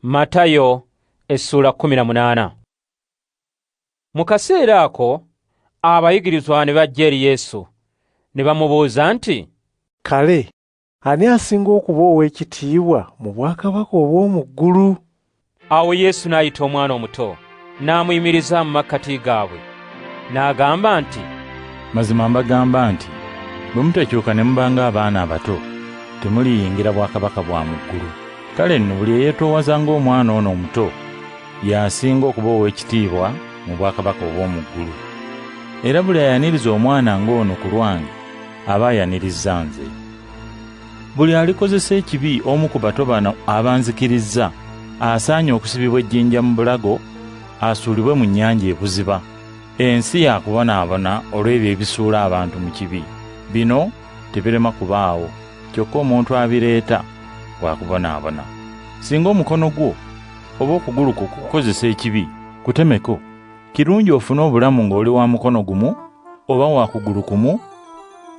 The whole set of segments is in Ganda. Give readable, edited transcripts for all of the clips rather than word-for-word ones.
Matayo essula 18. Mu kaseera ako abayigirizwa ne bajja eri Yesu ne bamubuuza nti, kale ani asinga okuba ow'ekitiibwa mu bwakabaka obw'omu ggulu? Awo Yesu n'ayita omwana omuto n'amuyimiriza mu makkati gaabwe n'agamba nti, mazima mbagamba nti bwe mutakyuka ne mubanga abaana abato temuliyingira bwakabaka bwa mu ggulu. Kale nno buli eyeetoowaza ng'omwana ono omuto y'asinga okuba ow'ekitiibwa mu bwakabaka obw'omu ggulu. Era buli ayaniriza omwana ng'ono ku lwange aba ayanirizza nze. Buli alikozesa ekibi omu ku bato bano abanzikirizza asaanye okusibibwa ejjinja mu bulago asuulibwe mu nnyanja ebuziba. Ensi yakubonaabona olw'ebyo ebisuula abantu mu kibi. Bino tebirema kubaawo, kyokka omuntu abireeta wakubonaabona. Singa omukono gwo oba okugulu kwo kukozesa ekibi, kutemeko. Kirungi ofune obulamu ng'oli wa mukono gumu oba wa kugulu kumu,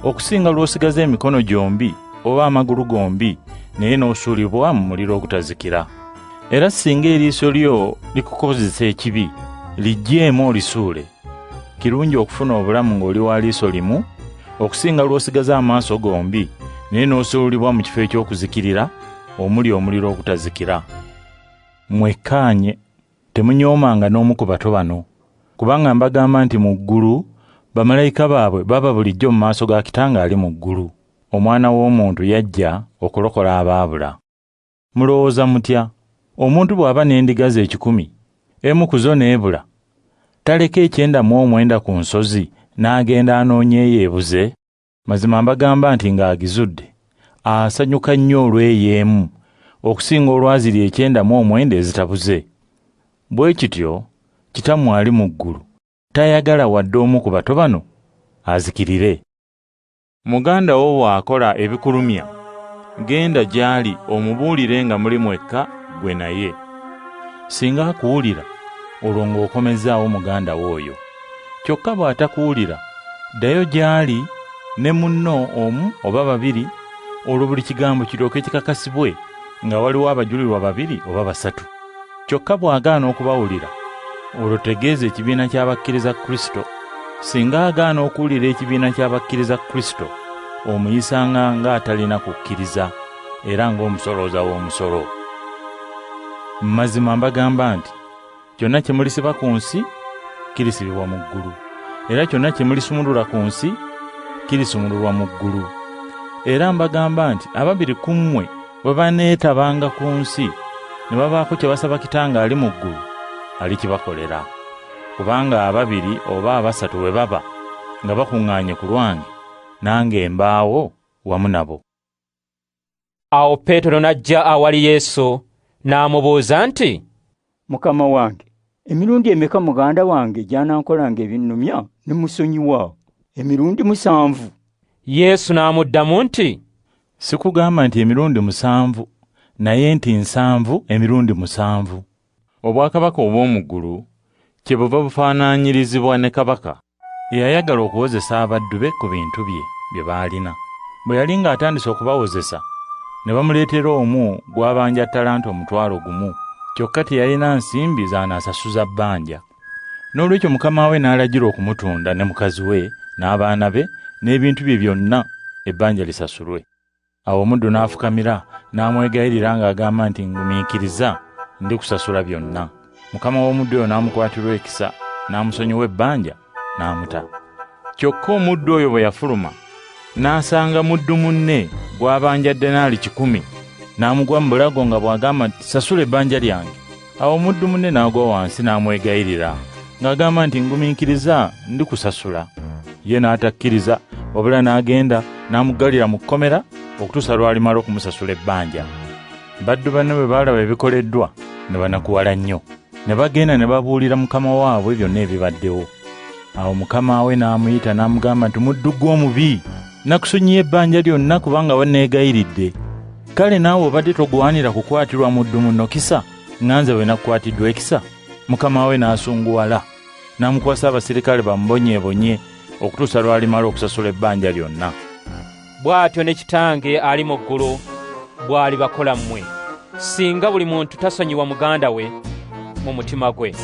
okusinga lw'osigaza emikono gyombi oba amagulu gombi naye n'osuulibwa mu muliro ogutazikira. Era singa eriiso lyo likukozesa ekibi, liggyeemu olisuule. Kirungi okufuna obulamu ng'oli wa liiso limu, okusinga lw'osigaza amaaso gombi naye n'osuulibwa mu kifo eky'okuzikirira omuli omuliro ogutazikira. Mwekkaanye, temunyoomanga n'omu ku bato bano, kubanga mbagamba nti mu ggulu bamalayika baabwe baba bulijjo mu maaso ga Kitange ali mu ggulu. Omwana w'omuntu yajja okulokola abaabula. Mulowooza mutya? Omuntu bw'aba n'endiga ze 1,000, emu ku zo n'ebula, taleka 99 ku nsozi n'agenda anoonya eyo ebuze? Mazima mbagamba nti ng'agizudde asanyuka nnyo olw'eyeemu okusinga olwaziri 99 ezitabuze. Bwe kityo Kitammwe ali mu ggulu tayagala wadde omu ku bato bano azikirire. Muganda wo bw'akola ebikulumya, genda gy'ali omubuulire nga muli mwekka gwe naye. Singa akuwulira, olwo ng'okomezaawo muganda wo oyo. Kyokka bw'atakuwulira, ddayo gy'ali ne munno omu oba babiri, olwo buli kigambo kiryoke kikakasibwe nga waliwo abajulirwa 2 oba 3. Kyokka bw'agaana okubawulira, olwo tegeeza ekibiina ky'abakkiriza Kristo. Singa agaana okuwulira ekibiina ky'abakkiriza Kristo, omuyisanga ng'atalina kukkiriza era ng'omusolooza w'omusolo. Mazima mbagamba nti kyonna kye mulisiba ku nsi kirisibibwa mu ggulu, era kyonna kye mulisumulula ku nsi kirisumululwa mu ggulu. Era mbagamba nti ababiri ku mmwe bwe baneetabanga ku nsi ne babaako kye basaba Kitange ali mu ggulu, alikibakolera. Kubanga 2 oba 3 bwe baba nga bakuŋŋaanye ku lwange, nange mbaawo wamu nabo. Awo Peetero n'ajja awali Yesu n'amubuuza nti, Mukama wange, emirundi emeka muganda wange gy'anankolanga ebinnumya ne musonyiwa? Emirundi 7. Yesu n'amuddamu nti, sikugamba nti emirundi 7, naye nti 7 emirundi 7. Obwakabaka obw'omu ggulu kyebuva bufaanaanyirizibwa ne kabaka eyayagala okuwozesa abaddu be ku bintu bye baalina. Bwe yali ng'atandise okubawozesa, ne bamuleetera omu gw'abanja ttalanta 1,000, kyokka teyalina nsimbi z'anaasasuza bbanja. N'olwekyo mukama we n'alagira okumutunda ne mukazi we n'abaana be n'ebintu bye byonna ebbanja lisasulwe. Awo omuddu n'afukamira n'amwegayirira ng'agamba nti, ngumiikiriza, ndi kusasula byonna. Mukama w'omuddu oyo n'amukwatirwa ekisa n'amusonyiwa ebbanja n'amuta. Kyokka omuddu oyo bwe yafuluma n'asanga muddu munne gw'abanja denaali 10, n'amugwa mu bulago nga bw'agamba nti, sasula ebbanja lyange. Awo omuddu munne n'agwa wansi n'amwegayirira ng'agamba nti, ngumiikiriza, ndi kusasula. Ye n'atakkiriza, wabula n'agenda n'amuggalira mu kkomera okutuusa lw'alimala okumusasula ebbanja. Baddu banne bwe baalaba ebikoleddwa ne banakuwala nnyo, ne bagenda ne babuulira mukama waabwe byonna ebibaddewo. Awo mukama we n'amuyita n'amugamba nti, muddu gw'omubi, nakusonyiye ebbanja lyonna kubanga wanneegayiridde. Kale naawe obadde togwanira kukwatirwa muddu munno kisa nga nze bwe nakukwatiddwa ekisa? Mukama we n'asunguwala n'amukwasa abaserikale bamubonyeebonye okutuusa lw'alimala okusasula ebbanja lyonna. Bw'atyo ne Kitange ali mu ggulu bw'alibakola mmwe, singa buli muntu tasonyiwa muganda we mu mutima gwe.